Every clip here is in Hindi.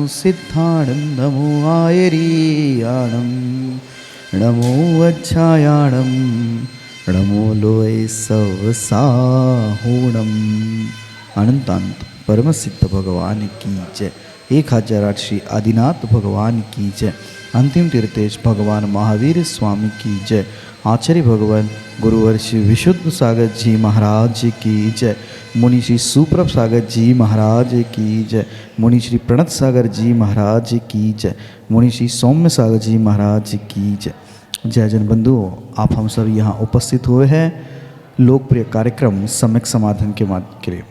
सिद्धाणं नमो आयरीयाणं नमो वज्रायाणं नमो लोय सवसाहुणम। अनंतांत परम सिद्ध भगवान की जय। 1008 श्री आदिनाथ भगवान की जय। अंतिम तीर्थेश भगवान महावीर स्वामी की जय। आचार्य भगवान गुरुवर श्री विशुद्ध सागर जी महाराज की जय। मुनि श्री सुप्रभ सागर जी महाराज की जय। मुनि श्री प्रणत सागर जी महाराज की जय। मुनि श्री सौम्य सागर जी महाराज की जय। जय जन बंधुओं, आप हम सब यहाँ उपस्थित हुए हैं लोकप्रिय कार्यक्रम सम्यक समाधान के माध्यम के लिए।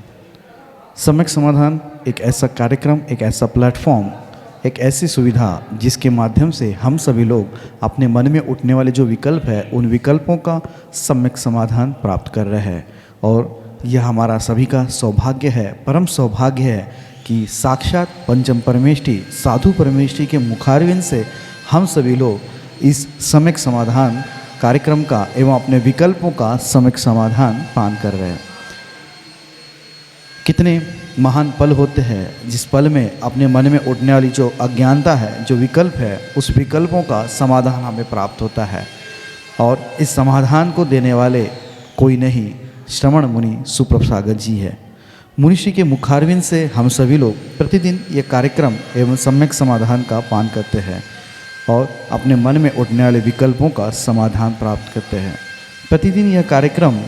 सम्यक समाधान एक ऐसा कार्यक्रम, एक ऐसा प्लेटफॉर्म, एक ऐसी सुविधा जिसके माध्यम से हम सभी लोग अपने मन में उठने वाले जो विकल्प है उन विकल्पों का सम्यक समाधान प्राप्त कर रहे हैं। और यह हमारा सभी का सौभाग्य है, परम सौभाग्य है कि साक्षात पंचम परमेष्ठी साधु परमेष्ठी के मुखारविंद से हम सभी लोग इस सम्यक समाधान कार्यक्रम का एवं अपने विकल्पों का सम्यक समाधान पान कर रहे हैं। कितने महान पल होते हैं जिस पल में अपने मन में उठने वाली जो अज्ञानता है, जो विकल्प है, उस विकल्पों का समाधान हमें प्राप्त होता है। और इस समाधान को देने वाले कोई नहीं, श्रवण मुनि सुप्रभ सागर जी है। मुनिषि के मुखारविंद से हम सभी लोग प्रतिदिन ये कार्यक्रम एवं सम्यक समाधान का पान करते हैं और अपने मन में उठने वाले विकल्पों का समाधान प्राप्त करते हैं। प्रतिदिन यह कार्यक्रम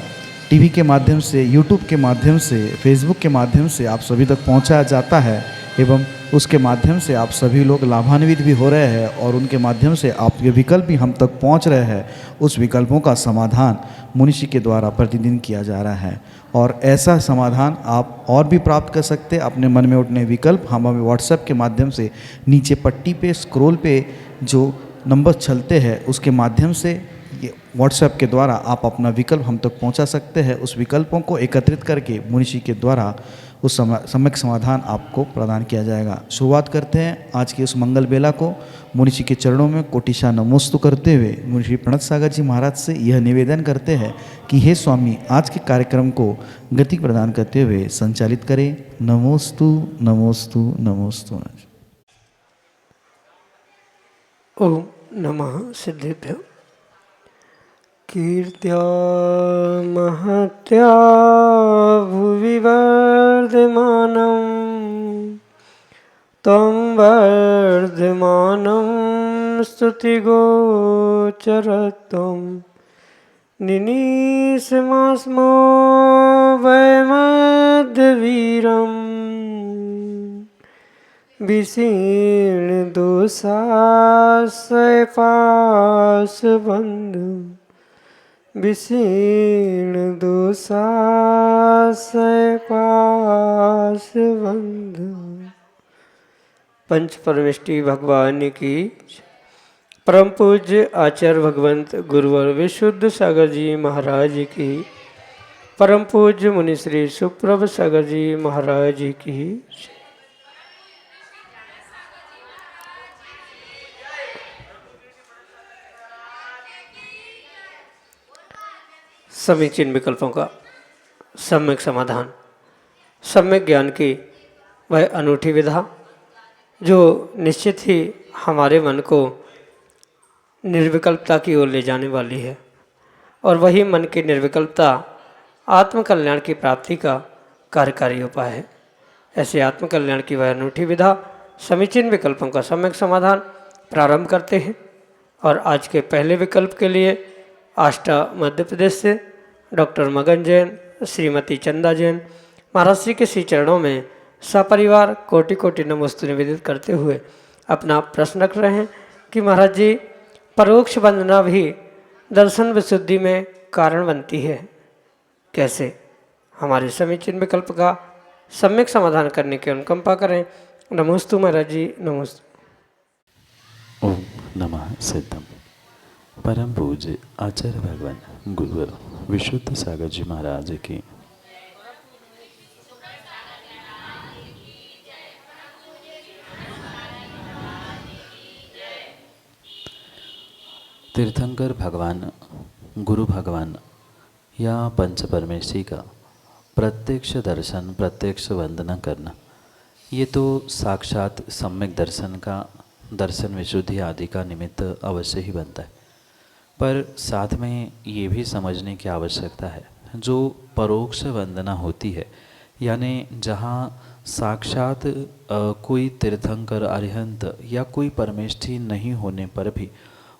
टीवी के माध्यम से, यूट्यूब के माध्यम से, फेसबुक के माध्यम से आप सभी तक पहुंचाया जाता है एवं उसके माध्यम से आप सभी लोग लाभान्वित भी हो रहे हैं और उनके माध्यम से आपके विकल्प भी हम तक पहुंच रहे हैं। उस विकल्पों का समाधान मुनिषि के द्वारा प्रतिदिन किया जा रहा है और ऐसा समाधान आप और भी प्राप्त कर सकते हैं। अपने मन में उठने विकल्प हम हमें व्हाट्सएप के माध्यम से नीचे पट्टी पे स्क्रॉल पे जो नंबर चलते हैं उसके माध्यम से ये व्हाट्सएप के द्वारा आप अपना विकल्प हम तक पहुंचा सकते हैं। उस विकल्पों को एकत्रित करके मुनिषि के द्वारा उस सम्यक समाधान आपको प्रदान किया जाएगा। शुरुआत करते हैं आज की उस मंगल बेला को मुनिषि के चरणों में कोटिशा नमोस्तु करते हुए मुनिषि प्रणत सागर जी महाराज से यह निवेदन करते हैं कि हे स्वामी, आज के कार्यक्रम को गति प्रदान करते हुए संचालित करें। नमोस्तु नमोस्तु नमोस्तु। ओम नमः सिद्धेभ्यो। कीर्त्या महत्या भुवि वर्धमानं तं वर्धमानं स्तुतिगोचरत्वं निनीशमास्मो वैमध्यवीरम् विशीर्णदोषाशयपाशबन्धु विशीर्णदोषाशयपाशबन्धु। पंच परमेष्ठी भगवान की परम पूज्य आचार्य भगवंत गुरुवर विशुद्ध सागर जी महाराज की, परम पूज्य मुनि श्री सुप्रभ सागर जी महाराज की। समीचीन विकल्पों का सम्यक समाधान, सम्यक ज्ञान की वह अनूठी विधा जो निश्चित ही हमारे मन को निर्विकल्पता की ओर ले जाने वाली है और वही मन की निर्विकल्पता आत्मकल्याण की प्राप्ति का कार्यकारी उपाय है। ऐसे आत्मकल्याण की वह अनूठी विधा समीचीन विकल्पों का सम्यक समाधान प्रारंभ करते हैं। और आज के पहले विकल्प के लिए आष्टा मध्य प्रदेश से डॉक्टर मगन जैन, श्रीमती चंदा जैन महाराज श्री के श्री चरणों में सपरिवार कोटि कोटि नमोस्तु निवेदित करते हुए अपना प्रश्न रख रहे हैं कि महाराज जी, परोक्ष वंदना भी दर्शन विशुद्धि में कारण बनती है, कैसे? हमारे समीचीन विकल्प का सम्यक समाधान करने की अनुकंपा करें। नमोस्तु महाराज जी, नमोस्तु। ओम नमः सिद्धम। परम पूज्य आचार्य भगवान गुरुवर विशुद्ध सागर जी महाराज की तीर्थंकर भगवान, गुरु भगवान या पंच परमेष्ठी का प्रत्यक्ष दर्शन, प्रत्यक्ष वंदना करना ये तो साक्षात सम्यक दर्शन का, दर्शन विशुद्धि आदि का निमित्त अवश्य ही बनता है। पर साथ में ये भी समझने की आवश्यकता है, जो परोक्ष वंदना होती है, यानी जहाँ साक्षात कोई तीर्थंकर अरिहंत या कोई परमेष्ठी नहीं होने पर भी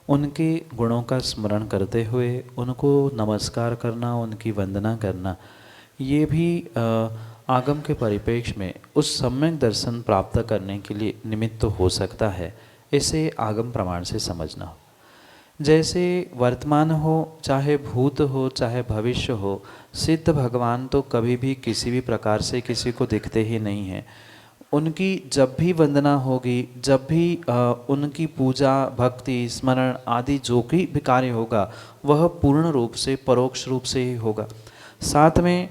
उनके गुणों का स्मरण करते हुए उनको नमस्कार करना, उनकी वंदना करना, ये भी आगम के परिप्रेक्ष्य में उस सम्यक दर्शन प्राप्त करने के लिए निमित्त हो सकता है। इसे आगम प्रमाण से समझना हो। जैसे वर्तमान हो, चाहे भूत हो, चाहे भविष्य हो, सिद्ध भगवान तो कभी भी किसी भी प्रकार से किसी को दिखते ही नहीं हैं। उनकी जब भी वंदना होगी, जब भी उनकी पूजा, भक्ति, स्मरण आदि जो भी कार्य होगा वह पूर्ण रूप से परोक्ष रूप से ही होगा। साथ में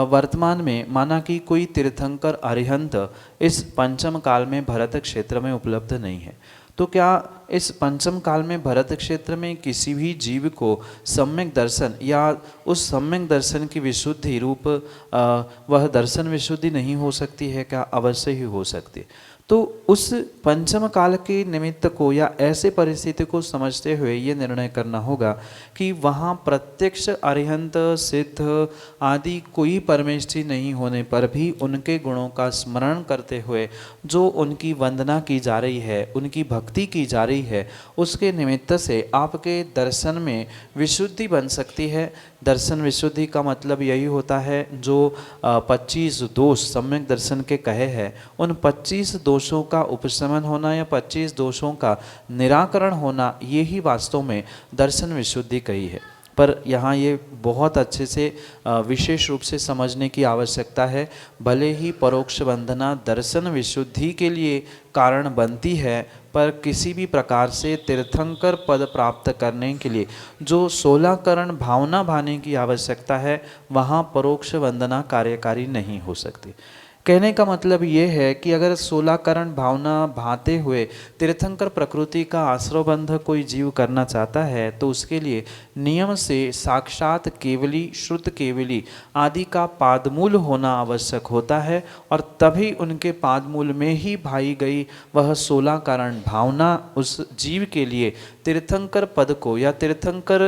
वर्तमान में माना कि कोई तीर्थंकर अरिहंत इस पंचम काल में भरत क्षेत्र में उपलब्ध नहीं है, तो क्या इस पंचम काल में भरत क्षेत्र में किसी भी जीव को सम्यक दर्शन या उस सम्यक दर्शन की विशुद्धि रूप वह दर्शन विशुद्धि नहीं हो सकती है क्या? अवश्य ही हो सकती है। तो उस पंचम काल के निमित्त को या ऐसे परिस्थिति को समझते हुए ये निर्णय करना होगा कि वहाँ प्रत्यक्ष अरिहंत, सिद्ध आदि कोई परमेष्ठी नहीं होने पर भी उनके गुणों का स्मरण करते हुए जो उनकी वंदना की जा रही है, उनकी भक्ति की जा रही है, उसके निमित्त से आपके दर्शन में विशुद्धि बन सकती है। दर्शन विशुद्धि का मतलब यही होता है, जो 25 दोष सम्यक दर्शन के कहे हैं, उन 25 दोषों का उपशमन होना या 25 दोषों का निराकरण होना, ये ही वास्तव में दर्शन विशुद्धि कही है। पर यहाँ ये बहुत अच्छे से विशेष रूप से समझने की आवश्यकता है। भले ही परोक्ष वंदना दर्शन विशुद्धि के लिए कारण बनती है, पर किसी भी प्रकार से तीर्थंकर पद प्राप्त करने के लिए जो 16 करण भावना भाने की आवश्यकता है, वहाँ परोक्ष वंदना कार्यकारी नहीं हो सकती। कहने का मतलब ये है कि अगर 16 करण भावना भाते हुए तीर्थंकर प्रकृति का आश्रयबंध कोई जीव करना चाहता है, तो उसके लिए नियम से साक्षात केवली, श्रुत केवली आदि का पादमूल होना आवश्यक होता है, और तभी उनके पादमूल में ही भाई गई वह 16 करण भावना उस जीव के लिए तीर्थंकर पद को या तीर्थंकर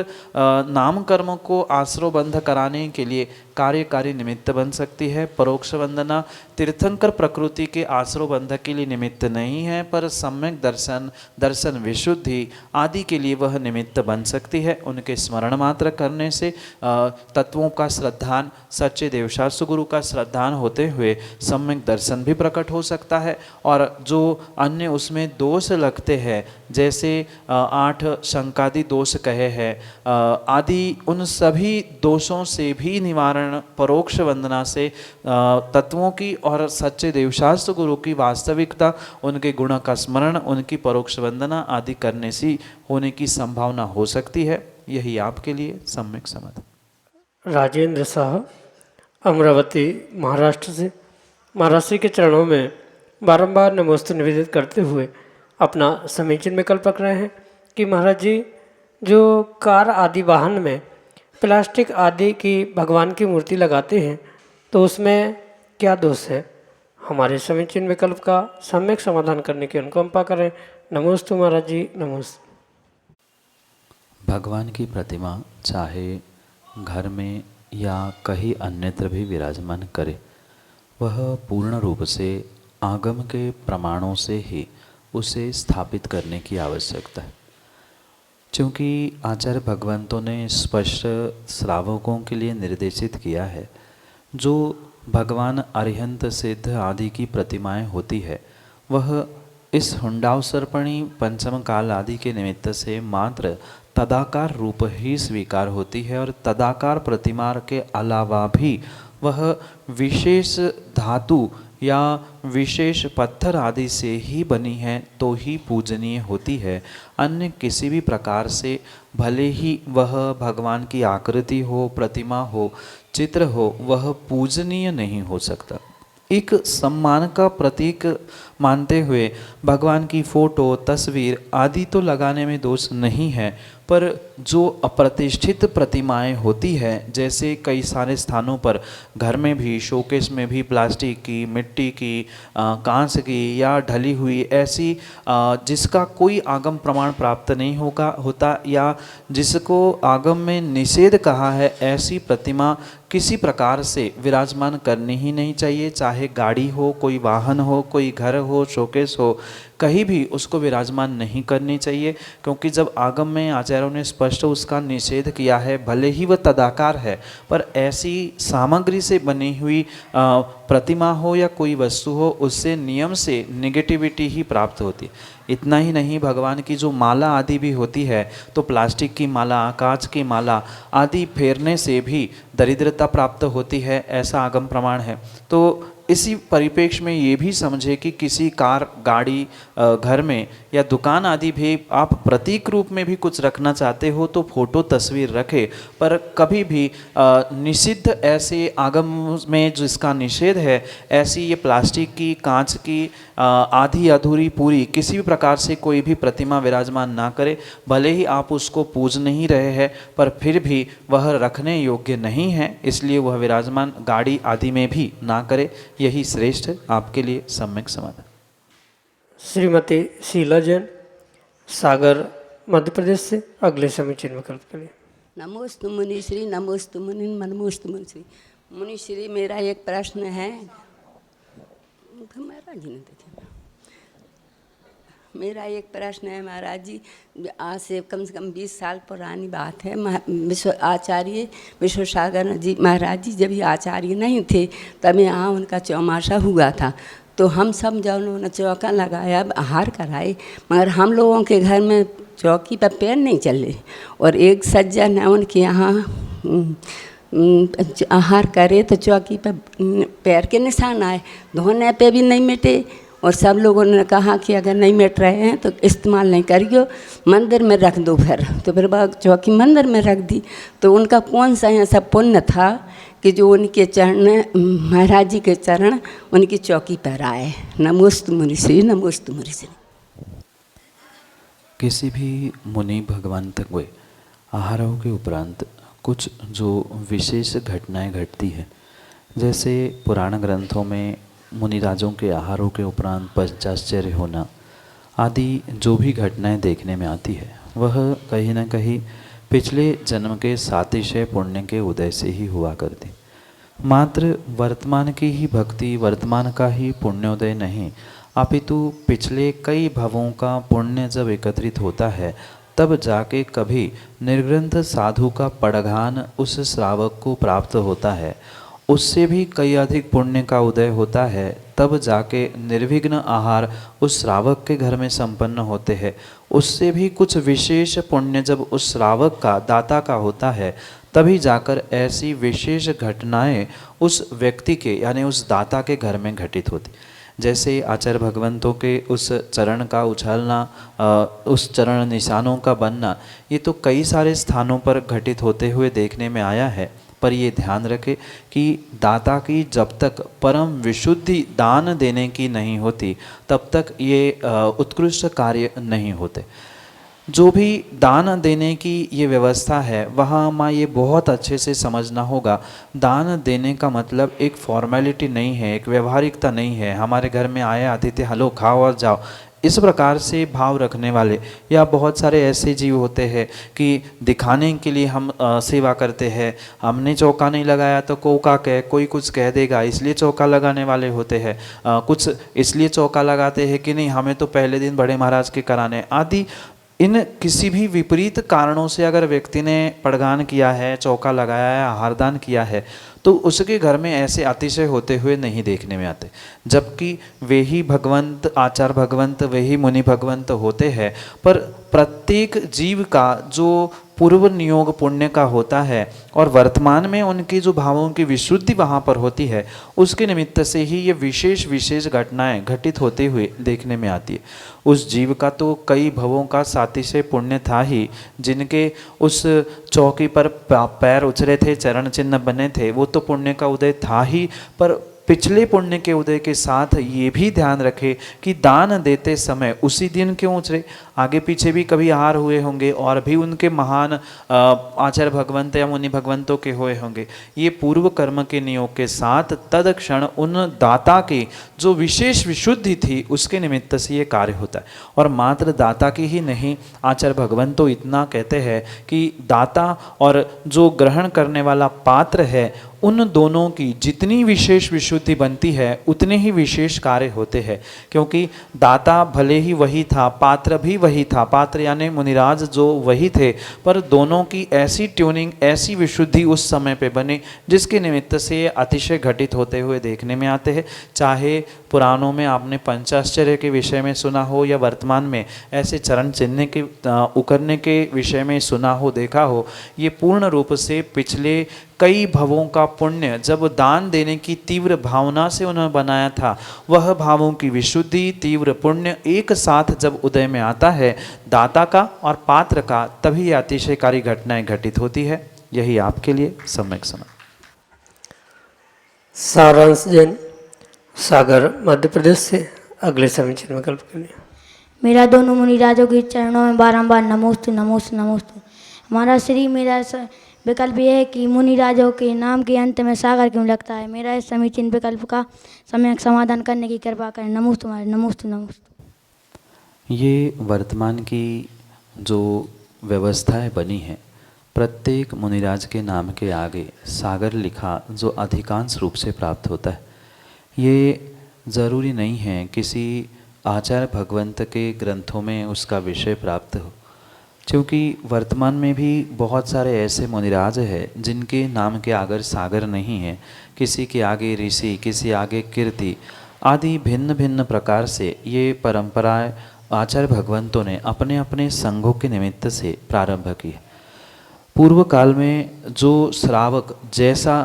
नाम कर्म को आश्रयबंध कराने के लिए कार्यकारी निमित्त बन सकती है। परोक्ष वंदना तीर्थंकर प्रकृति के आश्रयबंध के लिए निमित्त नहीं है, पर सम्यक दर्शन, दर्शन विशुद्धि आदि के लिए वह निमित्त बन सकती है। उनके स्मरण मात्र करने से तत्वों का श्रद्धान, सच्चे देवशास्त्र गुरु का श्रद्धान होते हुए सम्यक दर्शन भी प्रकट हो सकता है। और जो अन्य उसमें दोष लगते हैं, जैसे 8 शंकादि दोष कहे हैं आदि, उन सभी दोषों से भी निवारण परोक्ष वंदना से तत्वों की और सच्चे देवशास्त्र गुरु की वास्तविकता, उनके गुण का स्मरण, उनकी परोक्ष वंदना आदि करने से होने की संभावना हो सकती है। यही आपके लिए सम्यक समाधान। राजेंद्र शाह अमरावती महाराष्ट्र से महाराष्ट्र के चरणों में बारंबार नमोस्तु निवेदित करते हुए अपना समीचीन विकल्प रख रहे हैं कि महाराज जी, जो कार आदि वाहन में प्लास्टिक आदि की भगवान की मूर्ति लगाते हैं, तो उसमें क्या दोष है? हमारे समीचीन विकल्प का सम्यक समाधान करने की अनुकंपा करें। नमोस्तु महाराज जी, नमोस्तु। भगवान की प्रतिमा चाहे घर में या कहीं अन्यत्र भी विराजमान करे, वह पूर्ण रूप से आगम के प्रमाणों से ही उसे स्थापित करने की आवश्यकता है। क्योंकि आचार्य भगवंतों ने स्पष्ट श्रावकों के लिए निर्देशित किया है, जो भगवान अरिहंत, सिद्ध आदि की प्रतिमाएं होती है, वह इस हुंडावसर्पणी पंचम काल आदि के निमित्त से मात्र तदाकार रूप ही स्वीकार होती है, और तदाकार प्रतिमा के अलावा भी वह विशेष धातु या विशेष पत्थर आदि से ही बनी है तो ही पूजनीय होती है। अन्य किसी भी प्रकार से भले ही वह भगवान की आकृति हो, प्रतिमा हो, चित्र हो, वह पूजनीय नहीं हो सकता। एक सम्मान का प्रतीक मानते हुए भगवान की फोटो, तस्वीर आदि तो लगाने में दोष नहीं है, पर जो अप्रतिष्ठित प्रतिमाएं होती है, जैसे कई सारे स्थानों पर घर में भी शोकेस में भी प्लास्टिक की, मिट्टी की, कांच की या ढली हुई ऐसी जिसका कोई आगम प्रमाण प्राप्त नहीं होता या जिसको आगम में निषेध कहा है, ऐसी प्रतिमा किसी प्रकार से विराजमान करनी ही नहीं चाहिए। चाहे गाड़ी हो, कोई वाहन हो, कोई घर हो, शोकेस हो, कहीं भी उसको विराजमान नहीं करनी चाहिए, क्योंकि जब आगम में आचार्यों ने स्पष्ट उसका निषेध किया है, भले ही वह तदाकार है पर ऐसी सामग्री से बनी हुई प्रतिमा हो या कोई वस्तु हो, उससे नियम से नेगेटिविटी ही प्राप्त होती। इतना ही नहीं, भगवान की जो माला आदि भी होती है, तो प्लास्टिक की माला, कांच की माला आदि फेरने से भी दरिद्रता प्राप्त होती है, ऐसा आगम प्रमाण है। तो इसी परिप्रेक्ष्य में ये भी समझे कि किसी कार, गाड़ी, घर में या दुकान आदि भी आप प्रतीक रूप में भी कुछ रखना चाहते हो तो फोटो तस्वीर रखे, पर कभी भी निषिद्ध ऐसे आगम में जिसका निषेध है, ऐसी ये प्लास्टिक की, कांच की आधी अधूरी पूरी किसी भी प्रकार से कोई भी प्रतिमा विराजमान ना करे। भले ही आप उसको पूज नहीं रहे हैं पर फिर भी वह रखने योग्य नहीं है, इसलिए वह विराजमान गाड़ी आदि में भी ना करे। यही श्रेष्ठ आपके लिए सम्यक समाधान। श्रीमती शीला जैन, सागर, मध्य प्रदेश से अगले समीचीन विकल्प के लिए। नमोस्तु मुनिश्री, नमोस्तु मुनि, नमोस्तु मुनिश्री। मुनिश्री, मेरा एक प्रश्न है। महाराज जी ने देखे, मेरा एक प्रश्न है महाराज जी। आज से कम 20 साल पुरानी बात है। आचार्य विश्वसागर जी महाराज जी जब भी आचार्य नहीं थे तब यहाँ उनका चौमासा हुआ था, तो हम सब जब उन्होंने चौका लगाया, आहार कराए, मगर हम लोगों के घर में चौकी पर पैर नहीं चले। और एक सज्जन है उनके यहाँ आहार करे तो चौकी पर पैर के निशान आए, धोने पे भी नहीं मिटे। और सब लोगों ने कहा कि अगर नहीं मिट रहे हैं तो इस्तेमाल नहीं करियो, मंदिर में रख दो। तो फिर चौकी मंदिर में रख दी। तो उनका कौन सा ऐसा पुण्य था कि जो उनके चरण, महाराज जी के चरण उनकी चौकी पर आए। नमोस्तु मुनिश्री, नमोस्तु मुनिश्री। किसी भी मुनि भगवंत को आहारों के उपरांत कुछ जो विशेष घटनाएं घटती है, जैसे पुराण ग्रंथों में मुनिराजों के आहारों के उपरांत पंचाश्चर्य होना आदि जो भी घटनाएं देखने में आती है, वह कहीं न कहीं पिछले जन्म के सातिशय पुण्य के उदय से ही हुआ करती। मात्र वर्तमान की ही भक्ति, वर्तमान का ही पुण्योदय नहीं, अपितु पिछले कई भवों का पुण्य जब एकत्रित होता है तब जाके कभी निर्ग्रंथ साधु का पड़घान उस श्रावक को प्राप्त होता है, उससे भी कई अधिक पुण्य का उदय होता है, तब जाके निर्विघ्न आहार उस श्रावक के घर में संपन्न होते हैं। उससे भी कुछ विशेष पुण्य जब उस श्रावक का, दाता का होता है, तभी जाकर ऐसी विशेष घटनाएं उस व्यक्ति के यानी उस दाता के घर में घटित होती। जैसे आचार्य भगवंतों के उस चरण का उछलना, उस चरण निशानों का बनना, ये तो कई सारे स्थानों पर घटित होते हुए देखने में आया है। पर ये ध्यान रखें कि दाता की जब तक परम विशुद्धि दान देने की नहीं होती तब तक ये उत्कृष्ट कार्य नहीं होते। जो भी दान देने की ये व्यवस्था है वहाँ माँ ये बहुत अच्छे से समझना होगा। दान देने का मतलब एक फॉर्मेलिटी नहीं है, एक व्यवहारिकता नहीं है, हमारे घर में आए अतिथि हलो खाओ और जाओ, इस प्रकार से भाव रखने वाले। या बहुत सारे ऐसे जीव होते हैं कि दिखाने के लिए हम सेवा करते हैं, हमने चौका नहीं लगाया तो कोई कुछ कह देगा इसलिए चौका लगाने वाले होते हैं, कुछ इसलिए चौका लगाते हैं कि नहीं हमें तो पहले दिन बड़े महाराज के कराने आदि। इन किसी भी विपरीत कारणों से अगर व्यक्ति ने पड़गान किया है, चौका लगाया है, आहारदान किया है, तो उसके घर में ऐसे अतिशय होते हुए नहीं देखने में आते। जबकि वे ही भगवंत, आचार्य भगवंत, वे ही मुनि भगवंत होते हैं। पर प्रत्येक जीव का जो पूर्व नियोग पुण्य का होता है और वर्तमान में उनकी जो भावों की विशुद्धि वहाँ पर होती है, उसके निमित्त से ही ये विशेष घटनाएं घटित होते हुए देखने में आती है। उस जीव का तो कई भवों का सातिशय पुण्य था ही, जिनके उस चौकी पर पैर उछले थे, चरण चिन्ह बने थे, वो तो पुण्य का उदय था ही। पर पिछले पुण्य के उदय के साथ ये भी ध्यान रखें कि दान देते समय उसी दिन क्यों उछले। आगे पीछे भी कभी हार हुए होंगे और भी उनके महान आचार्य भगवंत या मुनि भगवंतों के हुए होंगे। ये पूर्व कर्म के नियोग के साथ तत्क्षण उन दाता की जो विशेष विशुद्धि थी उसके निमित्त से ये कार्य होता है। और मात्र दाता की ही नहीं, आचार्य भगवंत तो इतना कहते हैं कि दाता और जो ग्रहण करने वाला पात्र है उन दोनों की जितनी विशेष विशुद्धि बनती है उतने ही विशेष कार्य होते हैं। क्योंकि दाता भले ही वही था, पात्र भी वही था, पात्र यानी मुनिराज जो वही थे, पर दोनों की ऐसी ट्यूनिंग, ऐसी विशुद्धि उस समय पे बने जिसके निमित्त से ये अतिशय घटित होते हुए देखने में आते हैं। चाहे पुराणों में आपने पंचाश्चर्य के विषय में सुना हो या वर्तमान में ऐसे चरण चिन्ह के उकरने के विषय में सुना हो, देखा हो, ये पूर्ण रूप से पिछले कई भवों का पुण्य जब दान देने की तीव्र भावना से उन्होंने बनाया था, वह भावों की विशुद्धि, तीव्र पुण्य एक साथ जब उदय में आता है दाता का और पात्र का, तभी अतिशयकारी घटनाएं घटित होती है। यही आपके लिए सम्यक समझ। सारांश जैन, सागर, मध्य प्रदेश से। अगले समीचीन विकल्प के लिए मेरा दोनों मुनिराजों के चरणों में बारंबार नमोस्तु नमोस्तु नमोस्तु। हमारा श्री मेरा विकल्प यह है कि मुनिराजों के नाम के अंत में सागर क्यों लगता है। मेरा इस समीचीन विकल्प का सम्यक समाधान करने की कृपा करें। नमोस्तु महाराज, नमोस्तु नमोस्तु। ये वर्तमान की जो व्यवस्थाएं बनी है, प्रत्येक मुनिराज के नाम के आगे सागर लिखा जो अधिकांश रूप से प्राप्त होता है। ये ज़रूरी नहीं है किसी आचार्य भगवंत के ग्रंथों में उसका विषय प्राप्त हो, क्योंकि वर्तमान में भी बहुत सारे ऐसे मुनिराज हैं जिनके नाम के आगे सागर नहीं है, किसी के आगे ऋषि, किसी आगे कीर्ति आदि भिन्न भिन्न प्रकार से ये परंपराएं आचार्य भगवंतों ने अपने अपने संघों के निमित्त से प्रारंभ की। पूर्व काल में जो श्रावक जैसा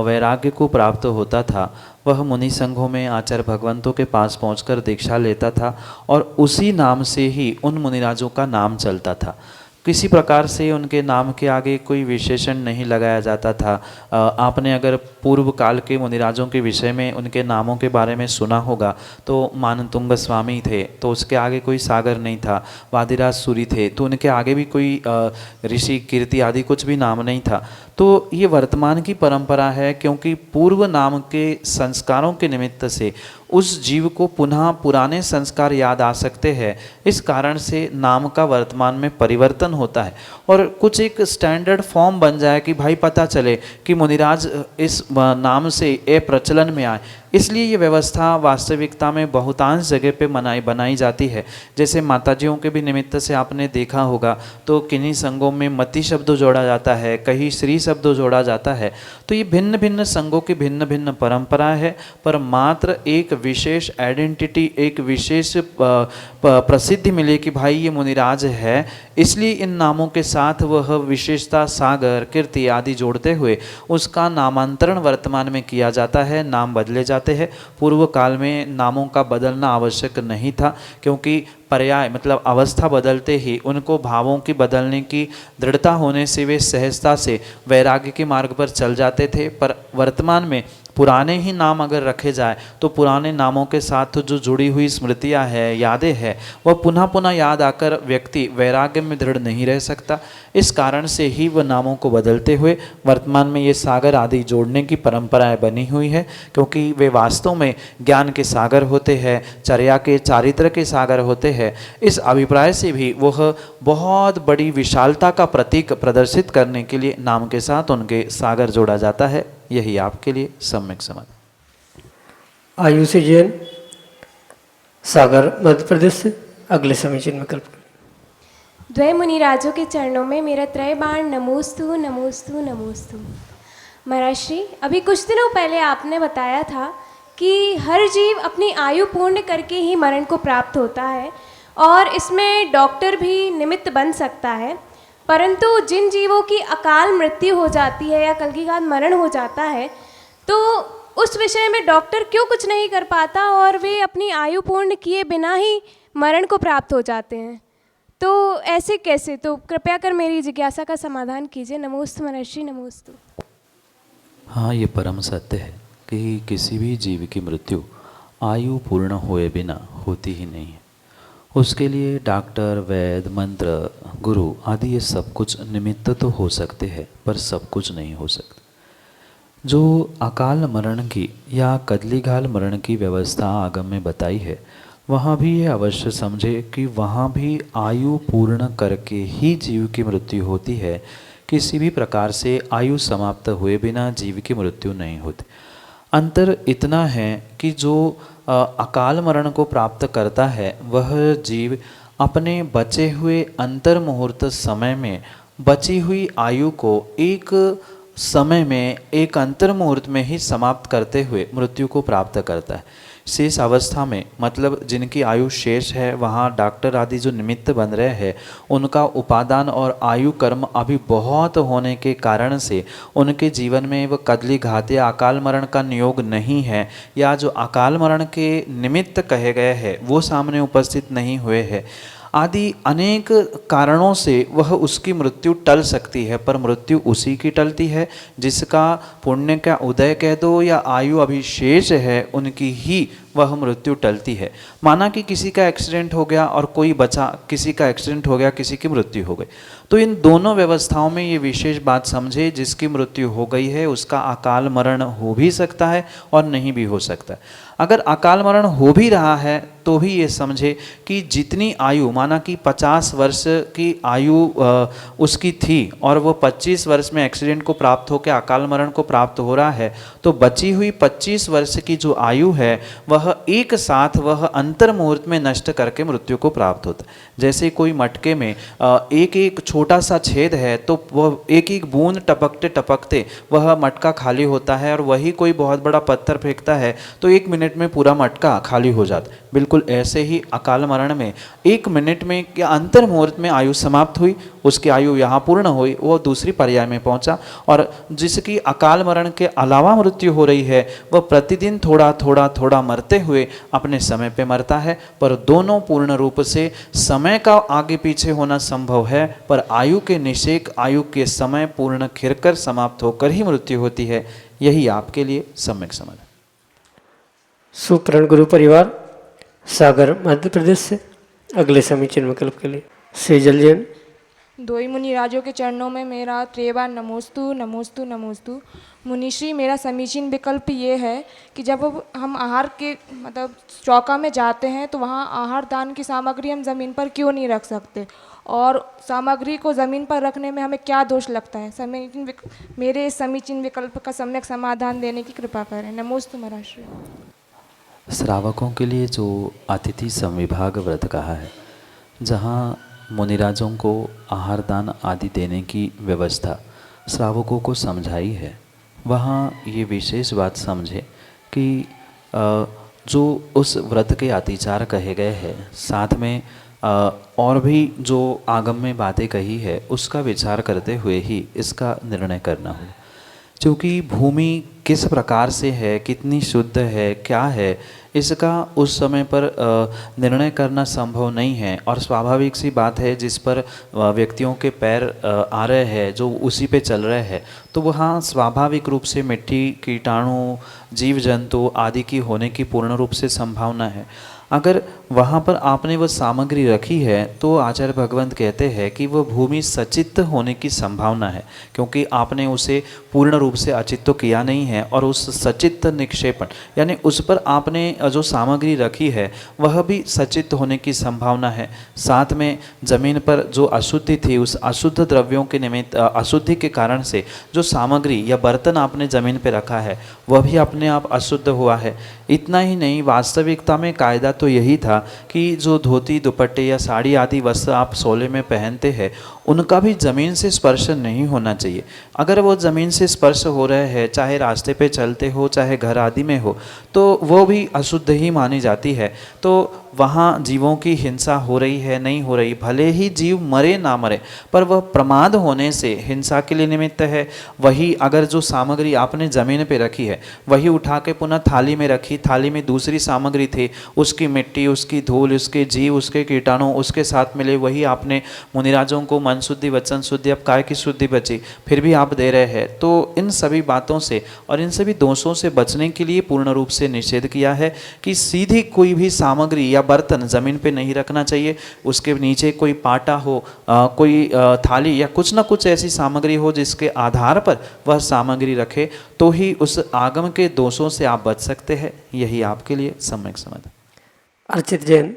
वैराग्य को प्राप्त होता था वह मुनि संघों में आचार्य भगवंतों के पास पहुंचकर दीक्षा लेता था और उसी नाम से ही उन मुनिराजों का नाम चलता था। किसी प्रकार से उनके नाम के आगे कोई विशेषण नहीं लगाया जाता था। आपने अगर पूर्व काल के मुनिराजों के विषय में उनके नामों के बारे में सुना होगा तो मानतुंग स्वामी थे तो उसके आगे कोई सागर नहीं था, वादिराज सूरी थे तो उनके आगे भी कोई ऋषि, कीर्ति आदि कुछ भी नाम नहीं था। तो ये वर्तमान की परंपरा है, क्योंकि पूर्व नाम के संस्कारों के निमित्त से उस जीव को पुनः पुराने संस्कार याद आ सकते हैं। इस कारण से नाम का वर्तमान में परिवर्तन होता है और कुछ एक स्टैंडर्ड फॉर्म बन जाए कि भाई पता चले कि मुनिराज इस नाम से ए प्रचलन में आए। इसलिए ये व्यवस्था वास्तविकता में बहुतांश जगह पे बनाई जाती है। जैसे माताजियों के भी निमित्त से आपने देखा होगा तो किन्हीं संघों में मति शब्द जोड़ा जाता है, कहीं श्री शब्द जोड़ा जाता है। तो ये भिन्न भिन्न संघों की भिन्न भिन्न परंपरा है, पर मात्र एक विशेष आइडेंटिटी, एक विशेष प्रसिद्धि मिले कि भाई ये मुनिराज है, इसलिए इन नामों के साथ वह विशेषता सागर, कीर्ति आदि जोड़ते हुए उसका नामांतरण वर्तमान में किया जाता है, नाम बदले जाते हैं। पूर्व काल में नामों का बदलना आवश्यक नहीं था, क्योंकि पर्याय मतलब अवस्था बदलते ही उनको भावों की बदलने की दृढ़ता होने से वे सहजता से वैराग्य के मार्ग पर चल जाते थे। पर वर्तमान में पुराने ही नाम अगर रखे जाए तो पुराने नामों के साथ जो जुड़ी हुई स्मृतियां हैं, यादें हैं, वह पुनः पुनः याद आकर व्यक्ति वैराग्य में दृढ़ नहीं रह सकता। इस कारण से ही वह नामों को बदलते हुए वर्तमान में ये सागर आदि जोड़ने की परंपराएं बनी हुई है, क्योंकि वे वास्तव में ज्ञान के सागर होते हैं, चर्या के, चारित्र के सागर होते हैं। इस अभिप्राय से भी वह बहुत बड़ी विशालता का प्रतीक प्रदर्शित करने के लिए नाम के साथ उनके सागर जोड़ा जाता है। यही आपके लिए सम्यक समझ। आयुषी जैन, सागर, मध्य प्रदेश से। अगले समीचीन विकल्प। द्वय मुनिराजों के चरणों में मेरा त्रय बाण नमोस्तु नमोस्तु नमोस्तु। महाराज श्री, अभी कुछ दिनों पहले आपने बताया था कि हर जीव अपनी आयु पूर्ण करके ही मरण को प्राप्त होता है और इसमें डॉक्टर भी निमित्त बन सकता है, परंतु जिन जीवों की अकाल मृत्यु हो जाती है या कलगीघात मरण हो जाता है तो उस विषय में डॉक्टर क्यों कुछ नहीं कर पाता और वे अपनी आयु पूर्ण किए बिना ही मरण को प्राप्त हो जाते हैं, तो ऐसे कैसे? तो कृपया कर मेरी जिज्ञासा का समाधान कीजिए। नमोस्तु महर्षि, नमोस्तु। हाँ, ये परम सत्य है कि किसी भी जीव की मृत्यु आयु पूर्ण हुए बिना होती ही नहीं है। उसके लिए डॉक्टर, वैद्य, मंत्र, गुरु आदि ये सब कुछ निमित्त तो हो सकते हैं, पर सब कुछ नहीं हो सकते। जो अकाल मरण की या कदलीघाल मरण की व्यवस्था आगम में बताई है, वहाँ भी ये अवश्य समझे कि वहाँ भी आयु पूर्ण करके ही जीव की मृत्यु होती है। किसी भी प्रकार से आयु समाप्त हुए बिना जीव की मृत्यु नहीं होती। अंतर इतना है कि जो अकाल मरण को प्राप्त करता है वह जीव अपने बचे हुए अंतर मुहूर्त समय में बची हुई आयु को एक समय में, एक अंतर मुहूर्त में ही समाप्त करते हुए मृत्यु को प्राप्त करता है। शेष अवस्था में, मतलब जिनकी आयु शेष है, वहाँ डॉक्टर आदि जो निमित्त बन रहे हैं, उनका उपादान और आयु कर्म अभी बहुत होने के कारण से उनके जीवन में वह कदली घात या अकाल मरण का नियोग नहीं है, या जो अकाल मरण के निमित्त कहे गए हैं वो सामने उपस्थित नहीं हुए हैं आदि अनेक कारणों से वह उसकी मृत्यु टल सकती है। पर मृत्यु उसी की टलती है जिसका पुण्य का उदय कह दो या आयु अभी शेष है, उनकी ही वह मृत्यु टलती है। माना कि किसी का एक्सीडेंट हो गया और कोई बचा, किसी का एक्सीडेंट हो गया, किसी की मृत्यु हो गई, तो इन दोनों व्यवस्थाओं में ये विशेष बात समझे, जिसकी मृत्यु हो गई है उसका अकाल मरण हो भी सकता है और नहीं भी हो सकता। अगर अकाल मरण हो भी रहा है तो भी ये समझे कि जितनी आयु, माना कि 50 वर्ष की आयु उसकी थी और वो 25 वर्ष में एक्सीडेंट को प्राप्त होकर अकाल मरण को प्राप्त हो रहा है, तो बची हुई 25 वर्ष की जो आयु है वह एक साथ वह अंतर मुहूर्त में नष्ट करके मृत्यु को प्राप्त होता है। जैसे कोई मटके में एक एक छोटा सा छेद है तो वह एक एक बूंद टपकते टपकते वह मटका खाली होता है, और वही कोई बहुत बड़ा पत्थर फेंकता है तो 1 मिनट में पूरा मटका खाली हो जाता है। बिल्कुल ऐसे ही अकाल मरण में 1 मिनट में या अंतर मुहूर्त में आयु समाप्त हुई, उसकी आयु यहाँ पूर्ण हुई, वो दूसरी पर्याय में पहुँचा। और जिसकी अकाल मरण के अलावा मृत्यु हो रही है वह प्रतिदिन थोड़ा थोड़ा थोड़ा मरते हुए अपने समय पे मरता है। पर दोनों पूर्ण रूप से समय का आगे पीछे होना संभव है, पर आयु के निषेक, आयु के समय पूर्ण खिरकर समाप्त होकर ही मृत्यु होती है। यही आपके लिए सम्यक समझ। सुप्रण गुरु परिवार सागर मध्य प्रदेश से अगले समीचीन विकल्प के लिए सेजल जैन। दोई मुनि राजों के चरणों में मेरा त्रेबार नमोस्तु नमोस्तु नमोस्तु। मुनिश्री, मेरा समीचीन विकल्प ये है कि जब हम आहार के मतलब चौका में जाते हैं तो वहाँ आहार दान की सामग्री हम ज़मीन पर क्यों नहीं रख सकते, और सामग्री को ज़मीन पर रखने में हमें क्या दोष लगता है। मेरे इस समीचीन विकल्प का सम्यक समाधान देने की कृपा करें। नमोस्तु महाराष्ट्र। श्रावकों के लिए जो अतिथि संविभाग व्रत कहा है, जहाँ मुनिराजों को आहार दान आदि देने की व्यवस्था श्रावकों को समझाई है, वहाँ ये विशेष बात समझे कि जो उस व्रत के अतिचार कहे गए हैं, साथ में और भी जो आगम में बातें कही है उसका विचार करते हुए ही इसका निर्णय करना हो। क्योंकि भूमि किस प्रकार से है, कितनी शुद्ध है, क्या है, इसका उस समय पर निर्णय करना संभव नहीं है। और स्वाभाविक सी बात है, जिस पर व्यक्तियों के पैर आ रहे हैं, जो उसी पे चल रहे हैं, तो वहाँ स्वाभाविक रूप से मिट्टी, कीटाणु, जीव जंतु आदि की होने की पूर्ण रूप से संभावना है। अगर वहाँ पर आपने वह सामग्री रखी है तो आचार्य भगवंत कहते हैं कि वह भूमि सचित्त होने की संभावना है, क्योंकि आपने उसे पूर्ण रूप से अचित्त तो किया नहीं है। और उस सचित्त निक्षेपण यानी उस पर आपने जो सामग्री रखी है वह भी सचित्त होने की संभावना है। साथ में जमीन पर जो अशुद्धि थी, उस अशुद्ध द्रव्यों के निमित्त, अशुद्धि के कारण से जो सामग्री या बर्तन आपने जमीन पर रखा है वह भी अपने आप अशुद्ध हुआ है। इतना ही नहीं, वास्तविकता में कायदा तो यही था कि जो धोती, दुपट्टे या साड़ी आदि वस्त्र आप सोले में पहनते हैं उनका भी ज़मीन से स्पर्श नहीं होना चाहिए। अगर वो ज़मीन से स्पर्श हो रहे हैं, चाहे रास्ते पे चलते हो, चाहे घर आदि में हो, तो वो भी अशुद्ध ही मानी जाती है। तो वहाँ जीवों की हिंसा हो रही है, नहीं हो रही, भले ही जीव मरे ना मरे, पर वह प्रमाद होने से हिंसा के लिए निमित्त है। वही अगर जो सामग्री आपने ज़मीन पे रखी है वही उठा के पुनः थाली में रखी, थाली में दूसरी सामग्री थी, उसकी मिट्टी, उसकी धूल, उसके जीव, उसके कीटाणु उसके साथ मिले, वही आपने मुनिराजों को मन शुद्धि वचन शुद्धि, अब काय की शुद्धि बची, फिर भी आप दे रहे हैं। तो इन सभी बातों से और इन सभी दोषों से बचने के लिए पूर्ण रूप से निषेध किया है कि सीधी कोई भी सामग्री या बर्तन ज़मीन पे नहीं रखना चाहिए। उसके नीचे कोई पाटा हो, कोई थाली या कुछ ना कुछ ऐसी सामग्री हो जिसके आधार पर वह सामग्री रखे, तो ही उस आगम के दोषों से आप बच सकते हैं। यही आपके लिए सम्यक समाधान। अर्चित जैन,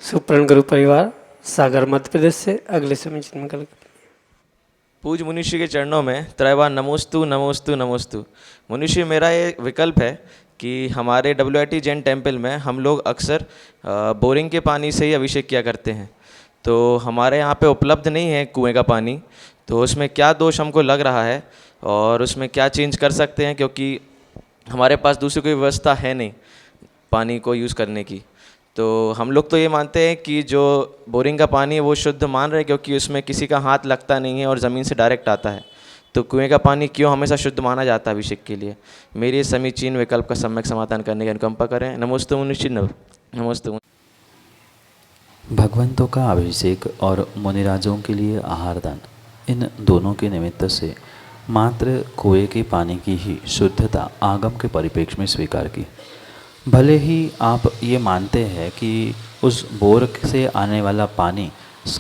सुप्रण गुरु परिवार, सागर मध्य प्रदेश से अगले समीचीन विकल्प। पूज मुनिषि के चरणों में त्रयवार नमोस्तु नमोस्तु नमोस्तु। मुनिषि, मेरा ये विकल्प है कि हमारे WIT जैन टेम्पल में हम लोग अक्सर बोरिंग के पानी से ही अभिषेक किया करते हैं, तो हमारे यहाँ पे उपलब्ध नहीं है कुएं का पानी, तो उसमें क्या दोष हमको लग रहा है और उसमें क्या चेंज कर सकते हैं, क्योंकि हमारे पास दूसरी कोई व्यवस्था है नहीं पानी को यूज़ करने की। तो हम लोग तो ये मानते हैं कि जो बोरिंग का पानी है वो शुद्ध मान रहे हैं, क्योंकि उसमें किसी का हाथ लगता नहीं है और ज़मीन से डायरेक्ट आता है। तो कुएं का पानी क्यों हमेशा शुद्ध माना जाता है अभिषेक के लिए? मेरी समीचीन विकल्प का सम्यक समाधान करने की अनुकंपा करें। नमोस्तु मुनिषि, नमोस्तु। भगवंतों का अभिषेक और मुनिराजों के लिए आहार दान, इन दोनों के निमित्त से मात्र कुएं के पानी की ही शुद्धता आगम के परिप्रेक्ष्य में स्वीकार की। भले ही आप ये मानते हैं कि उस बोर से आने वाला पानी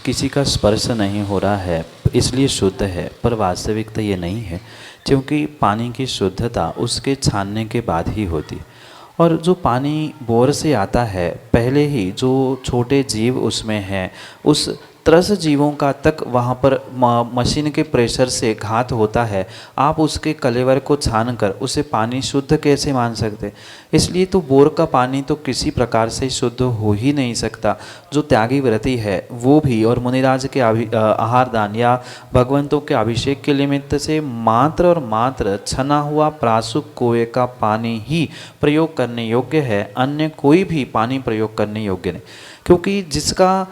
किसी का स्पर्श नहीं हो रहा है इसलिए शुद्ध है, पर वास्तविकता ये नहीं है, क्योंकि पानी की शुद्धता उसके छानने के बाद ही होती है। और जो पानी बोर से आता है, पहले ही जो छोटे जीव उसमें हैं, उस त्रस जीवों का तक वहाँ पर मशीन के प्रेशर से घात होता है। आप उसके कलेवर को छान कर उसे पानी शुद्ध कैसे मान सकते? इसलिए तो बोर का पानी तो किसी प्रकार से शुद्ध हो ही नहीं सकता। जो त्यागी व्रती है वो भी, और मुनिराज के आहार दान या भगवंतों के अभिषेक के निमित्त से मात्र और मात्र छना हुआ प्रासुक कुएं का पानी ही प्रयोग करने योग्य है, अन्य कोई भी पानी प्रयोग करने योग्य नहीं। क्योंकि जिसका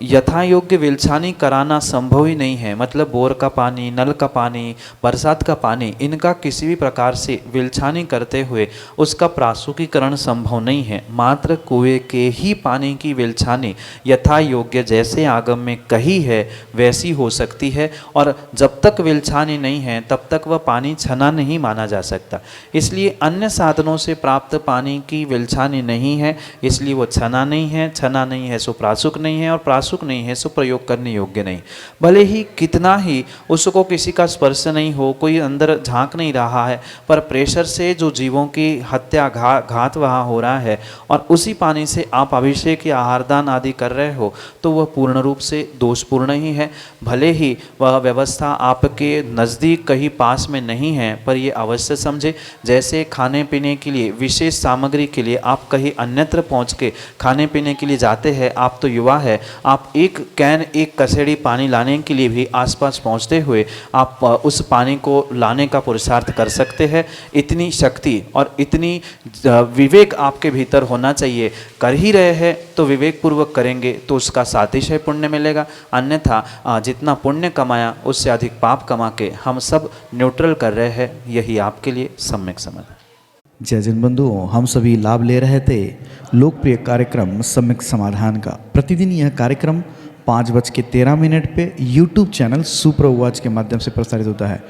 यथा योग्य विलछानी कराना संभव ही नहीं है, मतलब बोर का पानी, नल का पानी, बरसात का पानी, इनका किसी भी प्रकार से विलछानी करते हुए उसका प्रासुकीकरण संभव नहीं है। मात्र कुएं के ही पानी की विलछानी यथा योग्य जैसे आगम में कही है वैसी हो सकती है, और जब तक विलछानी नहीं है तब तक वह पानी छना नहीं माना जा सकता। इसलिए अन्य साधनों से प्राप्त पानी की विलछानी नहीं है, इसलिए वो छना नहीं है, छना नहीं है सो प्रासुक नहीं है, और प्रासुक नहीं है सो प्रयोग करने योग्य नहीं। भले ही कितना ही उसको किसी का स्पर्श नहीं हो, कोई अंदर झांक नहीं रहा है, पर प्रेशर से जो जीवों की हत्या घात वहाँ हो रहा है, और उसी पानी से आप अभिषेक या आहारदान आदि कर रहे हो, तो वह पूर्ण रूप से दोषपूर्ण ही है। भले ही वह व्यवस्था आपके नज़दीक कहीं पास में नहीं है, पर ये अवश्य समझे, जैसे खाने पीने के लिए विशेष सामग्री के लिए आप कहीं अन्यत्र पहुँच के खाने पीने के लिए जाते हैं, आप तो युवा है, आप एक कैन, एक कसेड़ी पानी लाने के लिए भी आसपास पहुंचते हुए आप उस पानी को लाने का पुरुषार्थ कर सकते हैं। इतनी शक्ति और इतनी विवेक आपके भीतर होना चाहिए। कर ही रहे हैं तो विवेक पूर्वक करेंगे तो उसका सातिशय पुण्य मिलेगा, अन्यथा जितना पुण्य कमाया उससे अधिक पाप कमा के हम सब न्यूट्रल कर रहे हैं। यही आपके लिए सम्यक समाधान। जय जन बंधुओं, हम सभी लाभ ले रहे थे लोकप्रिय कार्यक्रम सम्यक समाधान का। प्रतिदिन यह कार्यक्रम 5:13 पे यूट्यूब चैनल सुप्रभ वाच के माध्यम से प्रसारित होता है।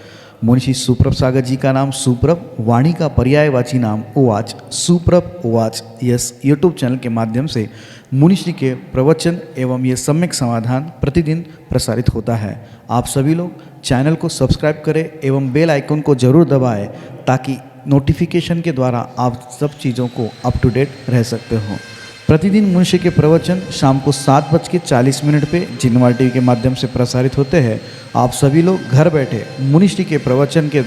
मुनिषि सुप्रभ सागर जी का नाम सुप्रभ, वाणी का पर्यायवाची नाम उवाच, सुप्रभ उवाच, यस यूट्यूब चैनल के माध्यम से मुनिषि के प्रवचन एवं ये सम्यक समाधान प्रतिदिन प्रसारित होता है। आप सभी लोग चैनल को सब्सक्राइब करें एवं बेल आइकन को जरूर दबाएं, ताकि नोटिफिकेशन के द्वारा आप सब चीज़ों को अप टू डेट रह सकते हो। प्रतिदिन मुनिषि के प्रवचन शाम को 7:40 पे जिनवार टीवी के माध्यम से प्रसारित होते हैं। आप सभी लोग घर बैठे मुनिषि के प्रवचन के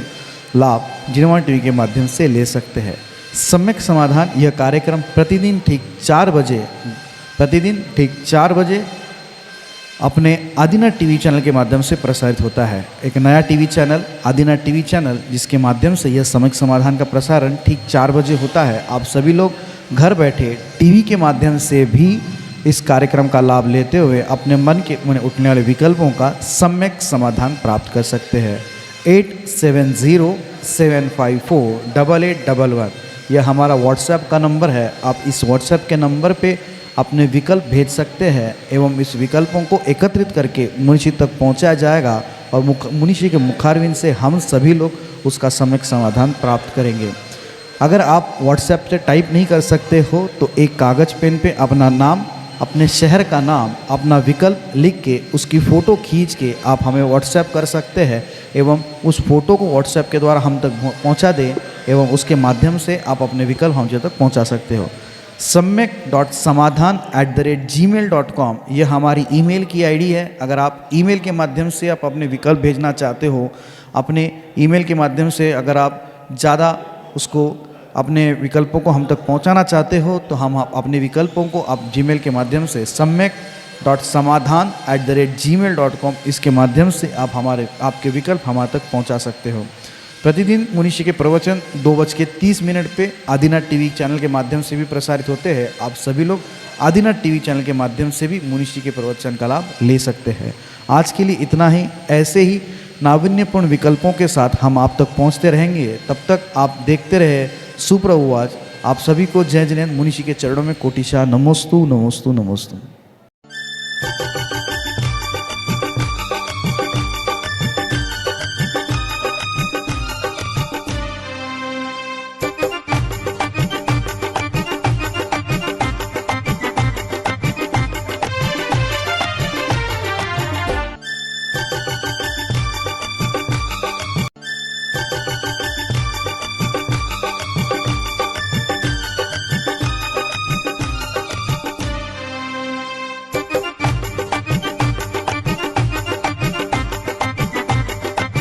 लाभ जिनवार टीवी के माध्यम से ले सकते हैं। सम्यक समाधान यह कार्यक्रम प्रतिदिन ठीक 4 बजे अपने आदिना टीवी चैनल के माध्यम से प्रसारित होता है। एक नया टीवी चैनल आदिना टीवी चैनल, जिसके माध्यम से यह सम्यक समाधान का प्रसारण ठीक 4 बजे होता है। आप सभी लोग घर बैठे टीवी के माध्यम से भी इस कार्यक्रम का लाभ लेते हुए अपने मन में उठने वाले विकल्पों का सम्यक समाधान प्राप्त कर सकते हैं। 8707548811 यह हमारा व्हाट्सएप का नंबर है। आप इस व्हाट्सएप के नंबर पे अपने विकल्प भेज सकते हैं एवं इस विकल्पों को एकत्रित करके मुनिषी तक पहुंचाया जाएगा और मुनिषी के मुखारविंद से हम सभी लोग उसका सम्यक समाधान प्राप्त करेंगे। अगर आप व्हाट्सएप से टाइप नहीं कर सकते हो तो एक कागज़ पेन पे अपना नाम, अपने शहर का नाम, अपना विकल्प लिख के उसकी फ़ोटो खींच के आप हमें व्हाट्सएप कर सकते हैं एवं उस फ़ोटो को व्हाट्सएप के द्वारा हम तक पहुंचा दें एवं उसके माध्यम से आप अपने विकल्प हम तक पहुंचा सकते हो। samyak.samadhan@gmail.com ये हमारी ईमेल की आईडी है। अगर आप ईमेल के माध्यम से आप अपने विकल्प भेजना चाहते हो, अपने ईमेल के माध्यम से अगर आप ज़्यादा उसको अपने विकल्पों को हम तक पहुंचाना चाहते हो तो हम अपने विकल्पों को आप जीमेल के माध्यम से samyak.samadhan@gmail.com इसके माध्यम से आप आपके विकल्प हमारे तक पहुंचा सकते हो। प्रतिदिन मुनिषी के प्रवचन 2:30 पे आदिनाथ टीवी चैनल के माध्यम से भी प्रसारित होते हैं। आप सभी लोग आदिनाथ टीवी चैनल के माध्यम से भी मुनिषी के प्रवचन का लाभ ले सकते हैं। आज के लिए इतना ही। ऐसे ही नाविन्यपूर्ण विकल्पों के साथ हम आप तक पहुंचते रहेंगे। तब तक आप देखते रहे सुप्रभुवाच। आप सभी को जय जिनेन्द्र मुनिषी के चरणों में कोटिशा नमोस्तु नमोस्तु नमोस्तु।